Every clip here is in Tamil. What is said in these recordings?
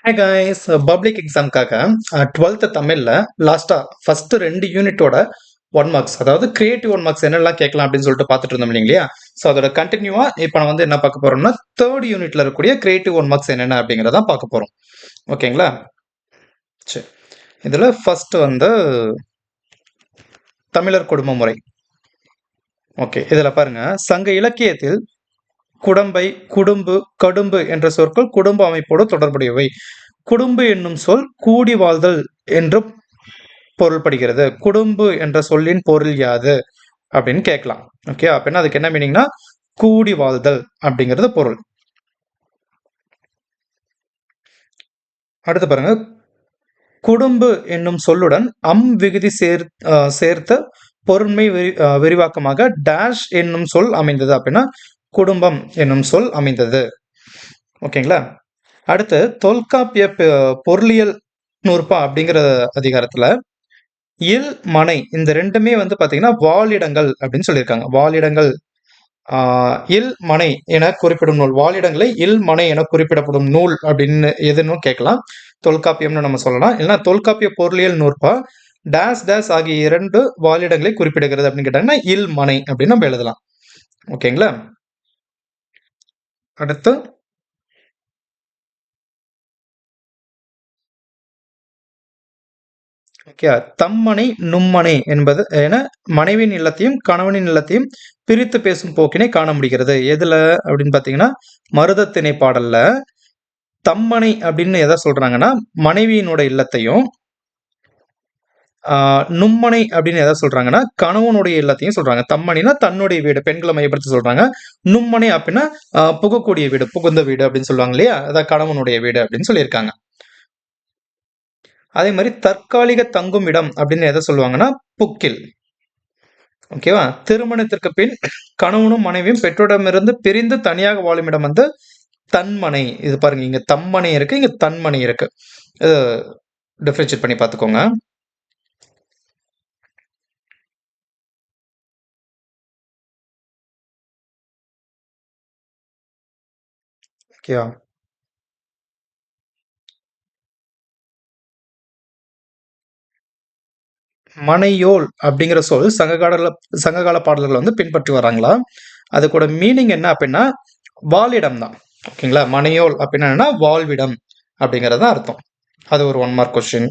ஹாய் காய்ஸ், பப்ளிக் எக்ஸாம்க்காக 12th தமிழில் லாஸ்ட்டாக ஃபஸ்ட்டு 2 யூனிட்டோட 1 மார்க்ஸ், அதாவது கிரியேட்டிவ் 1 மார்க்ஸ் என்னெல்லாம் கேட்கலாம் அப்படின்னு சொல்லிட்டு பார்த்துட்டு இருந்தோம் இல்லைங்களா? ஸோ அதோட கண்டினியூவாக இப்போ நான் வந்து என்ன பார்க்க போகிறோம்னா, 3rd யூனிட்ல இருக்கக்கூடிய கிரியேட்டிவ் 1 மார்க்ஸ் என்னென்ன அப்படிங்கிறதான் பார்க்க போகிறோம். ஓகேங்களா? சரி, இதில் ஃபஸ்ட்டு வந்து தமிழர் குடும்ப முறை. ஓகே, இதில் பாருங்க, சங்க இலக்கியத்தில் குடம்பை, குடும்பு, கடும்பு என்ற சொற்கள் குடும்ப அமைப்போடு தொடர்புடையவை. குடும்பு என்னும் சொல் கூடி வாழ்தல் என்று பொருள்படுகிறது. குடும்பு என்ற சொல்லின் பொருள் யாது அப்படின்னு கேட்கலாம். ஓகே, அப்படின்னா அதுக்கு என்ன மீனிங்னா கூடி வாழ்தல் அப்படிங்கிறது பொருள். அடுத்து பாருங்க, குடும்பு என்னும் சொல்லுடன் விகுதி சேர்த்த பொருண்மை விரிவாக்கமாக டேஷ் என்னும் சொல் அமைந்தது. அப்படின்னா குடும்பம் என்னும் சொல் அமைந்தது. ஓகேங்களா? அடுத்து தொல்காப்பிய பொருளியல் நூற்பா அப்படிங்கிற அதிகாரத்துல இல் மனை இந்த ரெண்டுமே வந்து பாத்தீங்கன்னா வாழிடங்கள் அப்படின்னு சொல்லியிருக்காங்க. வாழிடங்கள் இல் மனை என குறிப்பிடும் நூல், வாழிடங்களை இல் மனை என குறிப்பிடப்படும் நூல் அப்படின்னு எதுன்னு கேட்கலாம். தொல்காப்பியம்னு நம்ம சொல்லலாம். இல்லைன்னா தொல்காப்பிய பொருளியல் நூற்பா டேஸ் டேஸ் ஆகிய 2 வாழிடங்களை குறிப்பிடுகிறது அப்படின்னு கேட்டாங்கன்னா இல் மனை அப்படின்னு நம்ம எழுதலாம். ஓகேங்களா? அடுத்து ஓகே, தம்மனை நும்மனை என்பது என மனைவியின் இல்லத்தையும் கணவனின் இல்லத்தையும் பிரித்து பேசும் போக்கினை காண முடிகிறது. எதுல அப்படின்னு பாத்தீங்கன்னா மருதத்திணை பாடல்ல தம்மனை அப்படின்னு எதை சொல்றாங்கன்னா மனைவியினோட இல்லத்தையும், நும்மனை அப்படின்னு எதை சொல்றாங்கன்னா கணவனுடைய இல்லத்தையும் சொல்றாங்க. தம்மனைனா தன்னுடைய வீடு, பெண்களை மையப்படுத்தி சொல்றாங்க. நும்மனை அப்படின்னா புகக்கூடிய வீடு, புகுந்த வீடு அப்படின்னு சொல்லுவாங்க இல்லையா? அதான் கணவனுடைய வீடு அப்படின்னு சொல்லியிருக்காங்க. அதே மாதிரி தற்காலிக தங்கும் இடம் அப்படின்னு எதை சொல்லுவாங்கன்னா புக்கில். ஓகேவா? திருமணத்திற்கு பின் கணவனும் மனைவியும் பெற்றோரிடமிருந்து பிரிந்து தனியாக வாழும் இடம் வந்து தன்மனை. இது பாருங்க, இங்க தம்மனை இருக்கு, இங்க தன்மனை இருக்கு. இது டிஃபரன்ஷியேட் பண்ணி பார்த்துக்கோங்க. ஓகேவா? மனையோல் அப்படிங்கிற சொல் சங்ககால பாடல்கள் வந்து பின்பற்றி வராங்களா? அது கூட மீனிங் என்ன அப்படின்னா வாழிடம் தான். ஓகேங்களா? மனையோல் அப்படின்னா வாழ்விடம் அப்படிங்கறது அர்த்தம். அது ஒரு 1 மார்க் கொஸ்டின்.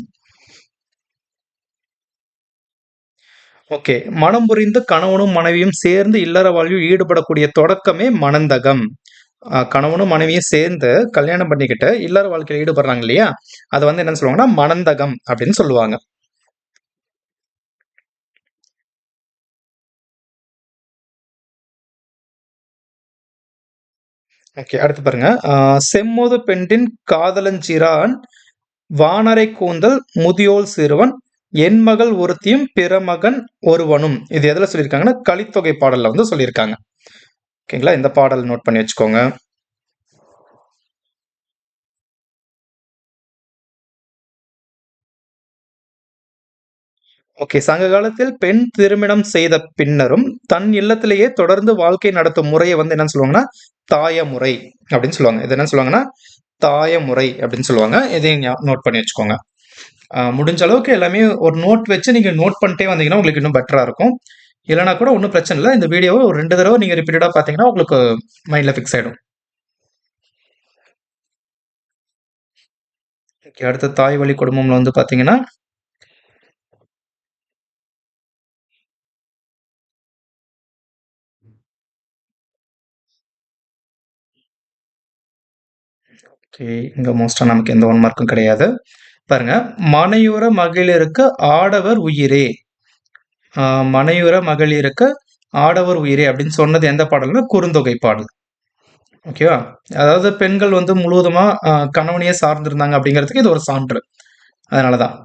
ஓகே, மனம் புரிந்து கணவனும் மனைவியும் சேர்ந்து இல்லற வாழ்வில் ஈடுபடக்கூடிய தொடக்கமே மணந்தகம். கணவனும் மனைவியும் சேர்ந்து கல்யாணம் பண்ணிக்கிட்டு இல்லற வாழ்க்கையில் ஈடுபடுறாங்க இல்லையா? அதை வந்து என்னன்னு சொல்லுவாங்கன்னா மணந்தகம் அப்படின்னு சொல்லுவாங்க. ஓகே, அடுத்து பாருங்க, செம்மோது பெண்டின் காதலஞ்சிறான் வானரை கூந்தல் முதியோல் சிறுவன் என் மகள் ஒருத்தியும் பிறமகன் ஒருவனும். இது எதுல சொல்லியிருக்காங்கன்னா கலித்தொகை பாடல்ல வந்து சொல்லியிருக்காங்க. ஓகேங்களா? இந்த பாடல் நோட் பண்ணி வச்சுக்கோங்க. ஓகே, சங்க காலத்தில் பெண் திருமணம் செய்த பின்னரும் தன் இல்லத்திலேயே தொடர்ந்து வாழ்க்கை நடத்தும் முறையை வந்து என்னன்னு சொல்லுவாங்கன்னா தாயமுறை அப்படின்னு சொல்லுவாங்க. இது என்ன சொல்லுவாங்கன்னா தாயமுறை அப்படின்னு சொல்லுவாங்க. இதையும் நோட் பண்ணி வச்சுக்கோங்க. முடிஞ்ச அளவுக்கு எல்லாமே ஒரு நோட் வச்சு நீங்க நோட் பண்ணிட்டே வந்தீங்கன்னா உங்களுக்கு இன்னும் பெட்டரா இருக்கும். இல்லைனா கூட ஒன்றும் பிரச்சனை இல்லை. இந்த வீடியோவை ஒரு 2 தடவை நீங்க ரிப்பீட்டடா பார்த்தீங்கன்னா உங்களுக்கு மைண்ட்ல ஃபிக்ஸ் ஆயிடும். ஓகே, அடுத்த தாய் வழி குடும்பம்ல வந்து பாத்தீங்கன்னா ஓகே, இங்க மோஸ்டா நமக்கு எந்த 1 மார்க்கும் கிடையாது. பாருங்க, மனையுற மகளிருக்கு ஆடவர் உயிரே. மனையுற மகளிருக்கு ஆடவர் உயிரே அப்படின்னு சொன்னது எந்த பாடல்னா குறுந்தொகை பாடல். ஓகேவா? அதாவது பெண்கள் வந்து முழுவதுமா கணவனையே சார்ந்திருந்தாங்க அப்படிங்கிறதுக்கு இது ஒரு சான்று. அதனாலதான்.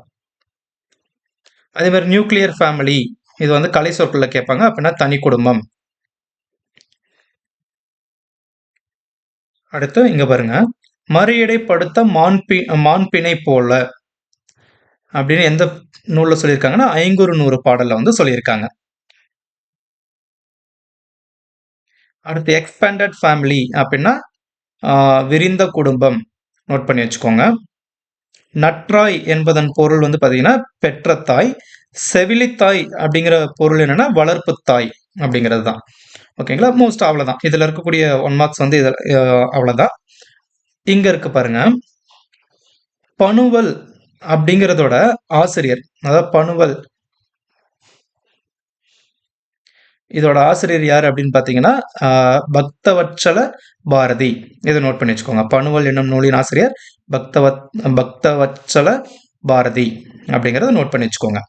அதே மாதிரி நியூக்ளியர் ஃபேமிலி, இது வந்து கலை சொற்கள்ல கேட்பாங்க. அப்படின்னா தனி குடும்பம். அடுத்து இங்க பாருங்க, மறியடைப்படுத்த மாண்பினை போல அப்படின்னு எந்த நூல்ல சொல்லியிருக்காங்கன்னா ஐங்குறு நூறு பாடல்ல வந்து சொல்லியிருக்காங்க. அடுத்து எக்ஸ்பேண்டட் ஃபேமிலி அப்படின்னா விரிந்த குடும்பம். நோட் பண்ணி வச்சுக்கோங்க. நற்றாய் என்பதன் பொருள் வந்து பார்த்தீங்கன்னா பெற்ற தாய். செவிலித்தாய் அப்படிங்கிற பொருள் என்னன்னா வளர்ப்பு தாய் அப்படிங்கிறது தான். ஓகேங்களா, மோஸ்ட் அவ்வளவுதான். இதுல இருக்கக்கூடிய 1 மார்க்ஸ் வந்து இதுல அவ்வளவுதான். இங்க இருக்கு பாருங்க, பனுவல் அப்படிங்கிறதோட ஆசிரியர், அதாவது பனுவல் இதோட ஆசிரியர் யார் அப்படின்னு பார்த்தீங்கன்னா பக்தவத்சல பாரதி. இதை நோட் பண்ணி வச்சுக்கோங்க. பனுவல் என்னும் நூலின் ஆசிரியர் பக்தவத்சல பாரதி அப்படிங்கிறத நோட் பண்ணி வச்சுக்கோங்க.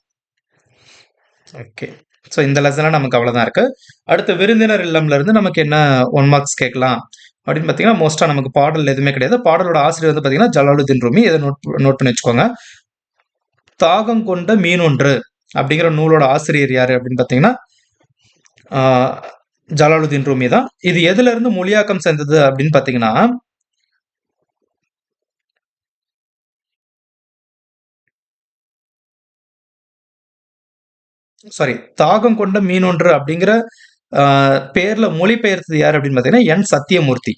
ஓகே, ஸோ இந்த லெசனில் நமக்கு அவ்வளோதான் இருக்கு. அடுத்து விருந்தினர் இல்லம்ல இருந்து நமக்கு என்ன 1 மார்க்ஸ் கேட்கலாம் அப்படின்னு பார்த்தீங்கன்னா, மோஸ்ட்டாக நமக்கு பாடல் எதுவுமே கிடையாது. பாடலோட ஆசிரியர் வந்து பார்த்தீங்கன்னா ஜலாலுதீன் ரூமி. இதை நோட் பண்ணி வச்சுக்கோங்க. தாகம் கொண்ட மீனொன்று அப்படிங்கிற நூலோட ஆசிரியர் யாரு அப்படின்னு பார்த்தீங்கன்னா ஜலாலுதீன் ரூமி தான். இது எதுல இருந்து மொழியாக்கம் செஞ்சது அப்படின்னு பாத்தீங்கன்னா, சாரி, தாகம் கொண்ட மீனொன்று அப்படிங்கிற பேர்ல மொழிபெயர்த்தது யார் அப்படின்னு பாத்தீங்கன்னா என் சத்தியமூர்த்தி.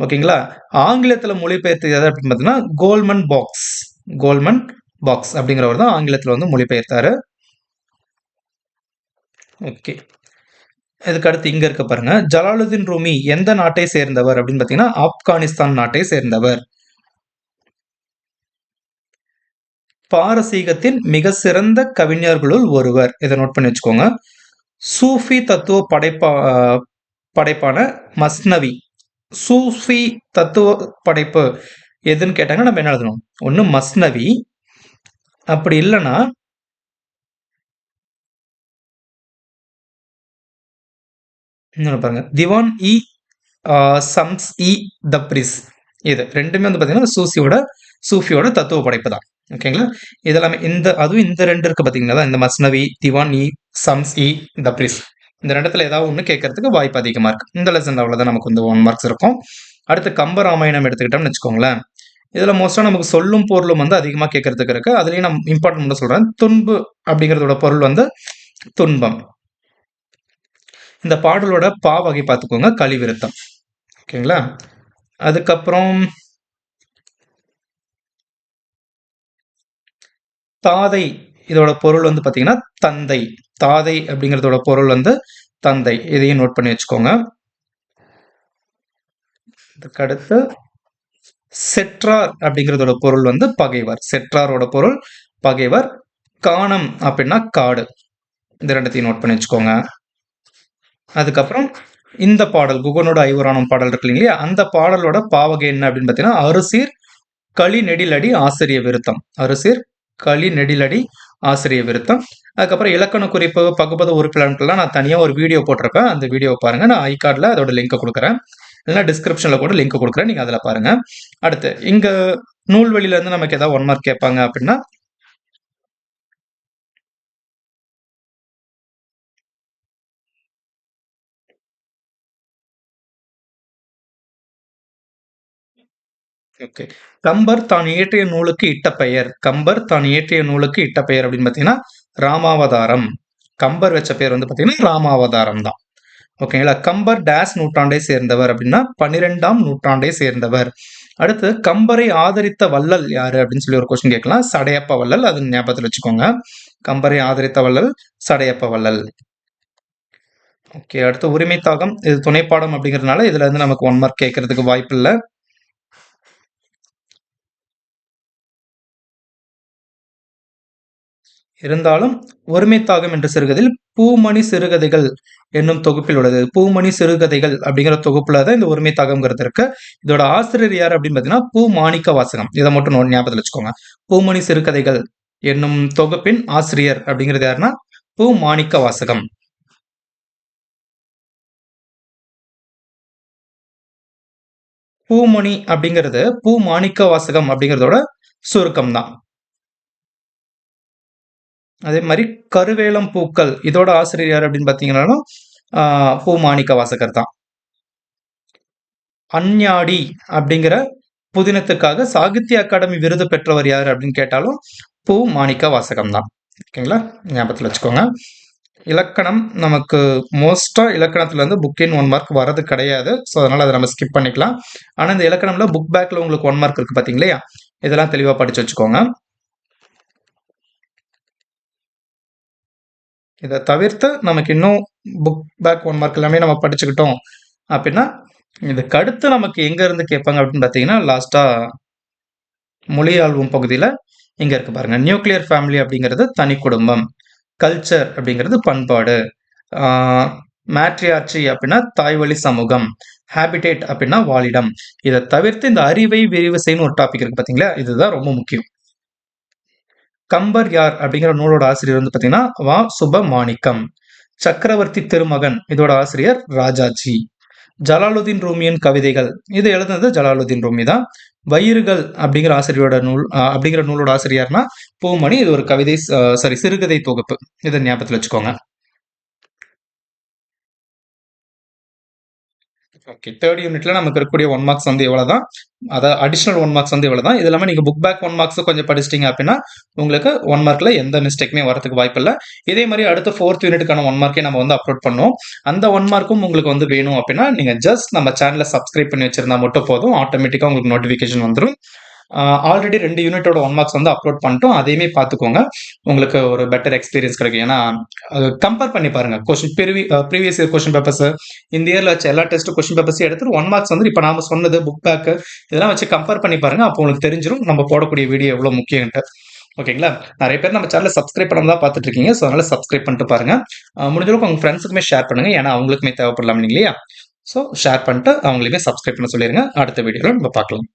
ஓகேங்களா, ஆங்கிலத்துல மொழிபெயர்த்தது யார் அப்படின்னு பாத்தீங்கன்னா கோல்மன் பாக்ஸ் அப்படிங்கிறவர் தான் ஆங்கிலத்துல வந்து மொழிபெயர்த்தாரு. ஓகே, இதுக்கு அடுத்து இங்க இருக்க பாருங்க, ஜலாலுதீன் ரூமி எந்த நாட்டை சேர்ந்தவர் அப்படின்னு பாத்தீங்கன்னா ஆப்கானிஸ்தான் நாட்டை சேர்ந்தவர். பாரசீகத்தின் மிக சிறந்த கவிஞர்களுள் ஒருவர். இதை நோட் பண்ணி வச்சுக்கோங்க. சூஃபி தத்துவ படைப்பான மஸ்னவி. சூஃபி தத்துவ படைப்பு எதுன்னு கேட்டாங்கன்னா நம்ம என்ன எழுதணும்? ஒண்ணு மஸ்னவி, அப்படி இல்லைன்னா பாருங்க திவான் இ சம்ஸ் இ தப்ரிஸ். இது ரெண்டுமே வந்து பாத்தீங்கன்னா சூஃபியோட தத்துவ படைப்பு தான். ஓகேங்களா, இதெல்லாமே அதுவும் இந்த ரெண்டு இருக்கு பாத்தீங்களா, இந்த மஸ்னவி, திவான் இ சம்ஸ் இ தப்ரிஸ், இந்த ரெண்டுத்துல ஏதாவது ஒண்ணு கேட்கறதுக்கு வாய்ப்பு அதிகமா இருக்கு. இந்த லெசன் அவ்வளவுதான் நமக்கு வந்து 1 மார்க்ஸ் இருக்கும். அடுத்து கம்பராமாயணம் எடுத்துக்கிட்டோம்னு வச்சுக்கோங்களேன். இதுல மோஸ்டா நமக்கு சொல்லும் பொருளும் வந்து அதிகமா கேட்கறதுக்கு இருக்கு. அதுலயும் நான் இம்பார்ட்டன்ட் சொல்றேன். துன்பு அப்படிங்கிறதோட பொருள் வந்து துன்பம். இந்த பாடலோட பா வகை பார்த்துக்கோங்க, கலிவிருத்தம். ஓகேங்களா, அதுக்கப்புறம் தாதை, இதோட பொருள் வந்து பாத்தீங்கன்னா தந்தை. தாதை அப்படிங்கிறதோட பொருள் வந்து தந்தை. இதையும் நோட் பண்ணி வச்சுக்கோங்க. அதுக்கடுத்து செற்றார் அப்படிங்கிறதோட பொருள் வந்து பகைவர். செற்றாரோட பொருள் பகைவர். காணம் அப்படின்னா காடு. இந்த ரெண்டத்தையும் நோட் பண்ணி வச்சுக்கோங்க. அதுக்கப்புறம் இந்த பாடல் குகனோட ஐவரானம் பாடல் இருக்கு இல்லையா, அந்த பாடலோட பாவகை என்ன அப்படின்னு பாத்தீங்கன்னா அறுசீர் களி நெடிலடி ஆசிரிய விருத்தம். அறுசீர் களி நெடிலடி ஆசிரிய விருத்தம். அதுக்கப்புறம் இலக்கண குறிப்பு, பகுபத உறுப்பினர்கள்லாம் நான் தனியா ஒரு வீடியோ போட்டிருப்பேன். அந்த வீடியோவை பாருங்க. நான் ஐகார்ட்ல அதோட லிங்க் கொடுக்குறேன், இல்லைன்னா டிஸ்கிரிப்ஷன்ல கூட லிங்க் கொடுக்குறேன், நீங்க அதுல பாருங்க. அடுத்து இங்க நூல்வெளியில இருந்து நமக்கு ஏதாவது 1 மார்க் கேட்பாங்க அப்படின்னா ஓகே, கம்பர் தான் இயற்றிய நூலுக்கு இட்ட பெயர். கம்பர் தான் இயற்றிய நூலுக்கு இட்ட பெயர் அப்படின்னு பாத்தீங்கன்னா ராமாவதாரம். கம்பர் வச்ச பேர் வந்து பாத்தீங்கன்னா ராமாவதாரம் தான். ஓகேங்களா, கம்பர் டேஸ் நூற்றாண்டை சேர்ந்தவர் அப்படின்னா 12ஆம் நூற்றாண்டை சேர்ந்தவர். அடுத்து கம்பரை ஆதரித்த வள்ளல் யாரு அப்படின்னு சொல்லி ஒரு கொஸ்டின் கேட்கலாம். சடையப்ப வள்ளல், அது ஞாபகத்தில் வச்சுக்கோங்க. கம்பரை ஆதரித்த வள்ளல் சடையப்ப வள்ளல். ஓகே, அடுத்து உரிமை தாகம். இது துணைப்பாடம் அப்படிங்கிறதுனால இதுல இருந்து நமக்கு 1 மார்க் கேட்கறதுக்கு வாய்ப்பு இல்லை. இருந்தாலும் ஒருமை தாகம் என்ற சிறுகதையில் பூமணி சிறுகதைகள் என்னும் தொகுப்பில் உள்ளது. பூமணி சிறுகதைகள் அப்படிங்கிற தொகுப்புல தான் இந்த ஒருமை தாகம்ங்கிறது இருக்கு. இதோட ஆசிரியர் யார் அப்படின்னு பாத்தீங்கன்னா பூ மாணிக்க வாசகம். இதை மட்டும் ஞாபகத்தில் வச்சுக்கோங்க. பூமணி சிறுகதைகள் என்னும் தொகுப்பின் ஆசிரியர் அப்படிங்கிறது யாருன்னா பூ மாணிக்க வாசகம். பூமணி அப்படிங்கிறது பூ மாணிக்க வாசகம் அப்படிங்கிறதோட சுருக்கம் தான். அதே மாதிரி கருவேலம் பூக்கள், இதோட ஆசிரியர் யார் அப்படின்னு பாத்தீங்கன்னா பூ மாணிக்க வாசகர் தான். அஞ்ஞாடி அப்படிங்கிற புதினத்துக்காக சாகித்ய அகாடமி விருது பெற்றவர் யாரு அப்படின்னு கேட்டாலும் பூ மாணிக்க வாசகம் தான். ஓகேங்களா, ஞாபகத்தில் வச்சுக்கோங்க. இலக்கணம் நமக்கு மோஸ்டா இலக்கணத்துல இருந்து புக்கின் 1 மார்க் வரது கிடையாது. ஸோ அதனால அதை நம்ம ஸ்கிப் பண்ணிக்கலாம். ஆனா இந்த இலக்கணம்ல புக் பேக்ல உங்களுக்கு 1 மார்க் இருக்கு பாத்தீங்களா, இதெல்லாம் தெளிவாக படிச்சு வச்சுக்கோங்க. இதை தவிர்த்து நமக்கு இன்னும் புக் பேக் 1 மார்க் எல்லாமே நம்ம படிச்சுக்கிட்டோம் அப்படின்னா, இதுக்கு அடுத்து நமக்கு எங்க இருந்து கேட்பாங்க அப்படின்னு பார்த்தீங்கன்னா, லாஸ்டா மொழி ஆல்பம் பகுதியில் இங்க இருக்கு பாருங்க. நியூக்ளியர் ஃபேமிலி அப்படிங்கிறது தனி குடும்பம், கல்ச்சர் அப்படிங்கிறது பண்பாடு, மேட்ரியார்ச்சி அப்படின்னா தாய்வழி சமூகம், ஹேபிடேட் அப்படின்னா வாழிடம். இதை தவிர்த்து இந்த அறிவை விரிவு செய்யணும் ஒரு டாபிக் இருக்கு பார்த்தீங்களா, இதுதான் ரொம்ப முக்கியம். கம்பர் யார் அப்படிங்கிற நூலோட ஆசிரியர் வந்து பார்த்தீங்கன்னா வா சுபமாணிக்கம். சக்கரவர்த்தி திருமகன் இதோட ஆசிரியர் ராஜாஜி. ஜலாலுதீன் ரூமியின் கவிதைகள் இது எழுதுனது ஜலாலுதீன் ரூமி தான். வயிறுகள் அப்படிங்கிற ஆசிரியரோட நூல் அப்படிங்கிற நூலோட ஆசிரியர்னா பூமணி. இது ஒரு கவிதை சிறுகதை தொகுப்பு. இதை ஞாபகத்தில் வச்சுக்கோங்க. ஓகே, தேர்ட் யூனிட்ல நமக்கு இருக்கக்கூடிய 1 மார்க்ஸ் வந்து இவ்வளவுதான். அதாவது அடிஷனல் 1 மார்க்ஸ் வந்து இவ்வளவுதான். இது இல்லாம நீங்க புக் பேக் 1 மார்க்ஸ் கொஞ்சம் படிச்சிட்டீங்க அப்படின்னா உங்களுக்கு 1 மார்க்ல எந்த மிஸ்டேக்குமே வரதுக்கு வாய்ப்பு இல்லை. இதே மாதிரி அடுத்த 4th யூனிட்டுக்கான 1 மார்க்கே நம்ம வந்து அப்லோட் பண்ணுவோம். அந்த 1 மார்க்கும் உங்களுக்கு வந்து வேணும் அப்படின்னா நீங்க ஜஸ்ட் நம்ம சேனலை சப்ஸ்கிரைப் பண்ணி வச்சிருந்தா மட்டும் போதும். ஆட்டோமேட்டிக்கா உங்களுக்கு நோட்டிபிகேஷன் வந்துடும். ஆல்ரெடி 2 யூனிட்டோட 1 மார்க்ஸ் வந்து அப்லோட் பண்ணிட்டோம். அதையுமே பார்த்துக்கோங்க. உங்களுக்கு ஒரு பெட்டர் எக்ஸ்பீரியன்ஸ் கிடைக்கும். ஏன்னா கம்பேர் பண்ணி பாருங்க. ப்ரீவியஸ் இயர் கொஸ்டின் பேப்பர்ஸ், இந்த இயர்ல வச்ச எல்லா டெஸ்ட் கொஸ்டின் பேப்பர்ஸையும் எடுத்துட்டு 1 மார்க்ஸ் வந்து இப்போ நாம சொன்னது புக் பேக் இதெல்லாம் வச்சு கம்பேர் பண்ணி பாருங்க. அப்போ உங்களுக்கு தெரிஞ்சிடும் நம்ம போடக்கூடிய வீடியோ எவ்வளவு முக்கியம்ட்டு. ஓகேங்களா? நிறைய பேர் நம்ம சேனலை சப்ஸ்கிரைப் பண்ணாம தான் பார்த்துட்டு இருக்கீங்க. ஸோ அதனால சப்ஸ்கிரைப் பண்ணிட்டு பாருங்க. முடிஞ்ச அளவுக்கு உங்க ஃப்ரெண்ட்ஸுக்குமே ஷேர் பண்ணுங்க. ஏன்னா அவங்களுக்குமே தேவைப்படலாம் இல்லையா? ஸோ ஷேர் பண்ணிட்டு அவங்களையுமே சப்ஸ்கிரைப் பண்ண சொல்லிருங்க. அடுத்த வீடியோவில் நம்ம பார்க்கலாம்.